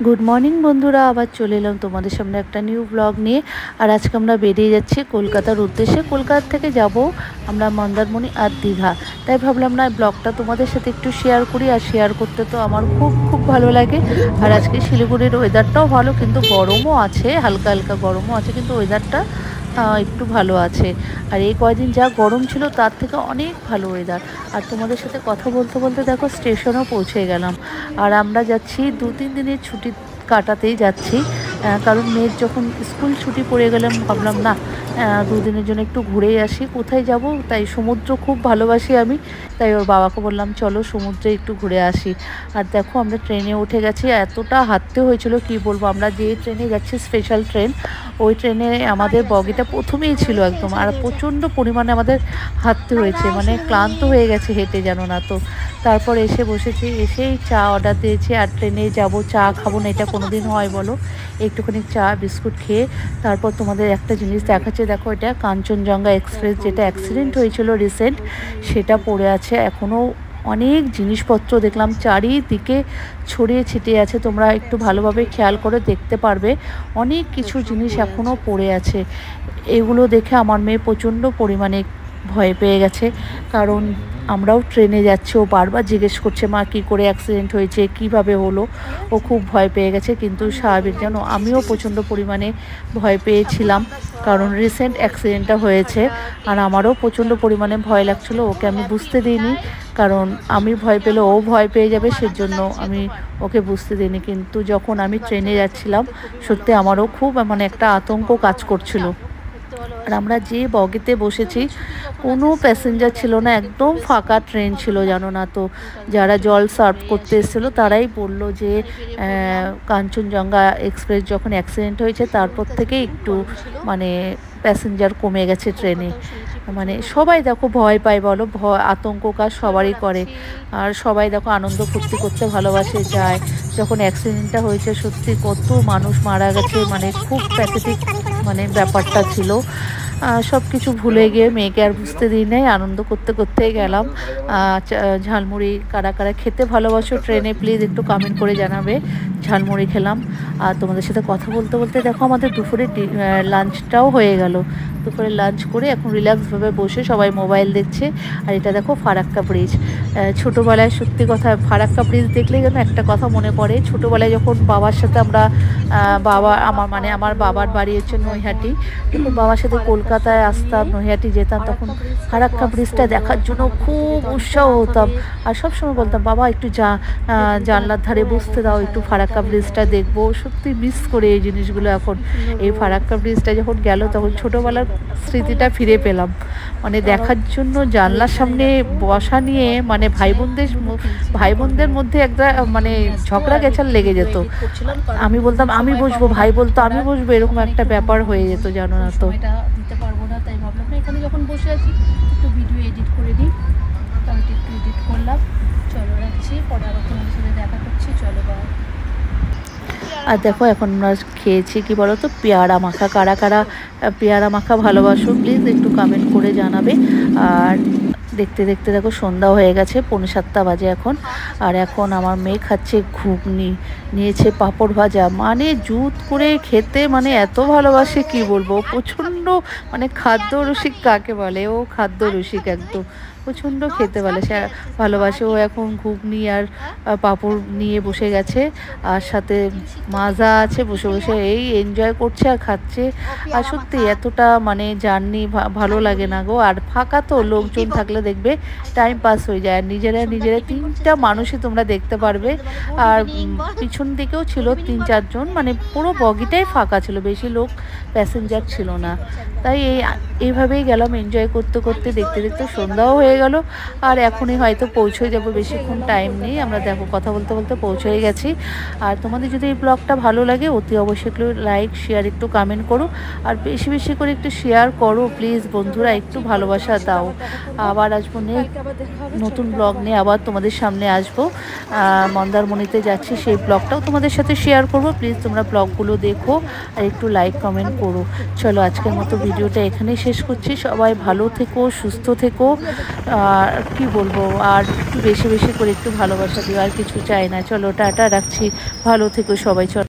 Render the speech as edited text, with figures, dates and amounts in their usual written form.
Good morning বন্ধুরা, আবার চলে এলাম তোমাদের সামনে একটা নিউ ব্লগ নিয়ে। আর আজকে আমরা বেরিয়ে যাচ্ছি কলকাতার উদ্দেশ্যে। কলকাতা থেকে যাব আমরা মন্দারমণি আর দীঘা। তাই ভাবলাম না ব্লগটা তোমাদের সাথে একটু শেয়ার করি। আর শেয়ার করতে তো আমার খুব খুব ভালো লাগে। আর আজকে শিলিগুড়ির ওয়েদারটাও ভালো, কিন্তু গরমও আছে, হালকা হালকা গরমও আছে, কিন্তু ওয়েদারটা একটু ভালো আছে। আর এই কয়দিন যা গরম ছিল তার থেকে অনেক ভালো ওয়েদার। আর তোমাদের সাথে কথা বলতে বলতে দেখো স্টেশনও পৌঁছে গেলাম। আর আমরা যাচ্ছি 2-3 দিনের ছুটি কাটাতেই যাচ্ছি। কারণ মেয়ের যখন স্কুল ছুটি পড়ে গেলাম, ভাবলাম না 2 দিনের জন্য একটু ঘুরেই আসি। কোথায় যাব, তাই সমুদ্র খুব ভালোবাসি আমি। তাই ওর বাবাকে বললাম চলো সমুদ্রে একটু ঘুরে আসি। আর দেখো আমরা ট্রেনে উঠে গেছি। এতটা হাঁটতে হয়েছিল কি বলবো। আমরা যে ট্রেনে যাচ্ছি স্পেশাল ট্রেন, ওই ট্রেনে আমাদের বগিটা প্রথমেই ছিল একদম। আর প্রচণ্ড পরিমাণে আমাদের হাঁটতে হয়েছে, মানে ক্লান্ত হয়ে গেছে হেঁটে, জানো না তো। তারপর এসে বসেছি, এসেই চা অর্ডার দিয়েছি। আর ট্রেনে যাব, চা খাবো না এটা কোনো দিন হয় বলো। একটুখানি চা বিস্কুট খেয়ে তারপর তোমাদের একটা জিনিস দেখাচ্ছে। দেখো এটা কাঞ্চনজঙ্ঘা এক্সপ্রেস, যেটা অ্যাক্সিডেন্ট হয়েছিল রিসেন্ট, সেটা পড়ে আছে এখনও। অনেক জিনিসপত্র দেখলাম চারিদিকে ছড়িয়ে ছিটিয়ে আছে, তোমরা একটু ভালোভাবে খেয়াল করে দেখতে পারবে। অনেক কিছু জিনিস এখনও পড়ে আছে। এগুলো দেখে আমার মেয়ে প্রচণ্ড পরিমাণে ভয় পেয়ে গেছে। কারণ আমরাও ট্রেনে যাচ্ছি, ও বারবার জিজ্ঞেস করছে মা কী করে অ্যাক্সিডেন্ট হয়েছে, কিভাবে হলো। ও খুব ভয় পেয়ে গেছে। কিন্তু স্বাভাবিক, জানো আমিও প্রচণ্ড পরিমাণে ভয় পেয়েছিলাম, কারণ রিসেন্ট অ্যাক্সিডেন্টটা হয়েছে। আর আমারও প্রচণ্ড পরিমাণে ভয় লাগছিলো। ওকে আমি বুঝতে দিইনি, কারণ আমি ভয় পেলে ও ভয় পেয়ে যাবে, সেজন্য আমি ওকে বুঝতে দিইনি। কিন্তু যখন আমি ট্রেনে যাচ্ছিলাম, সত্যি আমারও খুব মানে একটা আতঙ্ক কাজ করছিল। আর আমরা যে বগিতে বসেছি কোনো প্যাসেঞ্জার ছিল না, একদম ফাঁকা ট্রেন ছিল, জানো না তো। যারা জল সার্ভ করতে এসেছিলো তারাই বললো যে কাঞ্চনজঙ্ঘা এক্সপ্রেস যখন অ্যাক্সিডেন্ট হয়েছে তারপর থেকে একটু মানে প্যাসেঞ্জার কমে গেছে ট্রেনে। মানে সবাই দেখো ভয় পায় বলো, ভয় আতঙ্ক কাজ সবারই করে। আর সবাই দেখো আনন্দ ফুর্তি করতে ভালোবাসে যায়। যখন অ্যাক্সিডেন্টটা হয়েছে সত্যি কত মানুষ মারা গেছে, মানে খুব প্যাথেটিক মানে ব্যাপারটা ছিল। সব কিছু ভুলে গিয়ে মেয়েকে আর বুঝতে দিই নাই, আনন্দ করতে করতেই গেলাম। ঝালমুড়ি কারা কারা খেতে ভালোবাসো ট্রেনে প্লিজ একটু কমেন্ট করে জানাবে। ঝালমুড়ি খেলাম। আর তোমাদের সাথে কথা বলতে বলতে দেখো আমাদের দুপুরে লাঞ্চটাও হয়ে গেল। দুপুরে লাঞ্চ করে এখন রিল্যাক্সভাবে বসে সবাই মোবাইল দেখছে। আর এটা দেখো ফারাক্কা ব্রিজ। ছোটোবেলায় সত্যি কথা ফারাক্কা ব্রিজ দেখলে যেন একটা কথা মনে পড়ে। ছোটোবেলায় যখন বাবার সাথে আমরা আমার বাবার বাড়ি হচ্ছে নৈহাটি, যখন বাবার সাথে কলকাতায় আসতাম, নৈহাটি যেতাম, তখন ফারাক্কা ব্রিজটা দেখার জন্য খুব উৎসাহ হতাম। আর সবসময় বলতাম বাবা একটু জানলার ধারে বসতে দাও, একটু ফারাক্কা ব্রিজটা দেখবো। সত্যি মিস করে এই জিনিসগুলো এখন। এই ফারাক্কা ব্রিজটা যখন গেল তখন ছোটোবেলার স্মৃতিটা ফিরে পেলাম। মানে দেখার জন্য জানলার সামনে বসা নিয়ে মানে ভাই বোনদের মধ্যে একটা মানে ঝগড়া গেছাল লেগে যেত। আমি বলতাম আমি বসবো, ভাই বলতো আমি বসবো, এরকম একটা ব্যাপার হয়ে যেত, জানো না তো। দিতে পারবো না, তাই ভাবলাম না এখানে যখন বসে আছি একটু ভিডিও এডিট করে দিই। তো আমি একটু এডিট করলাম। চলো রাখছি, পরে আবার তোমাদের সাথে দেখা করছি। চলো বাই। আর দেখো এখন আমরা খেয়েছি কি বলো তো, পেয়ারা মাখা। কারা কারা পেয়ারা মাখা ভালোবাসো প্লিজ একটু কমেন্ট করে জানাবে। আর দেখতে দেখতে দেখো সন্ধ্যা হয়ে গেছে, 6:45 বাজে এখন। আর এখন আমার মেয়ে খাচ্ছে ঘুগনি, নিয়েছে পাঁপড় ভাজা। মানে জুত করে খেতে মানে এত ভালোবাসে কি বলবো। প্রচণ্ড মানে খাদ্য রসিক কাকে বলে, ও খাদ্য রসিক একদম। প্রচণ্ড খেতে ভালোবাসে ও। এখন ঘুগনি আর পাঁপড় নিয়ে বসে গেছে, আর সাথে মাজা আছে, বসে বসে এই এনজয় করছে আর খাচ্ছে। আর সত্যি এতটা মানে জার্নি ভালো লাগে না গো। আর ফাঁকা তো, লোকজন থাকলে দেখবে টাইম পাস হয়ে যায়। আর নিজেরা 3টা মানুষই তোমরা দেখতে পারবে। আর পিছন দিকেও ছিল 3-4 জন, মানে পুরো বগিটাই ফাঁকা ছিল, বেশি লোক প্যাসেঞ্জার ছিল না। তাই এইভাবেই গেলাম এনজয় করতে করতে। দেখতে দেখতে সন্ধ্যাও হয়ে গেল। আর এখনই হয়তো পৌঁছে যাব, বেশিক্ষণ টাইম নেই। আমরা দেখো কথা বলতে বলতে পৌঁছে গেছি। আর তোমাদের যদি এই ব্লগটা ভালো লাগে অতি অবশ্যই একটু লাইক শেয়ার একটু কমেন্ট করো। আর বেশি বেশি করে একটু শেয়ার করো প্লিজ বন্ধুরা, একটু ভালোবাসা দাও। আবার আসবো নতুন ব্লগ নিয়ে, আবার তোমাদের সামনে আসবো। মন্দারমণিতে যাচ্ছি, সেই ব্লগটাও তোমাদের সাথে শেয়ার করব। প্লিজ তোমরা ব্লগগুলো দেখো আর একটু লাইক কমেন্ট করো। চলো আজকের মতো তো ভিডিওটা এখানেই শেষ করছি। সবাই ভালো থেকো, সুস্থ থেকো। আর কি বলবো, আর একটু বেশি বেশি করে একটু ভালোবাসা দিও, আর কিছু চাই না। চলো টাটা, রাখছি। ভালো থেকো সবাই। চলো।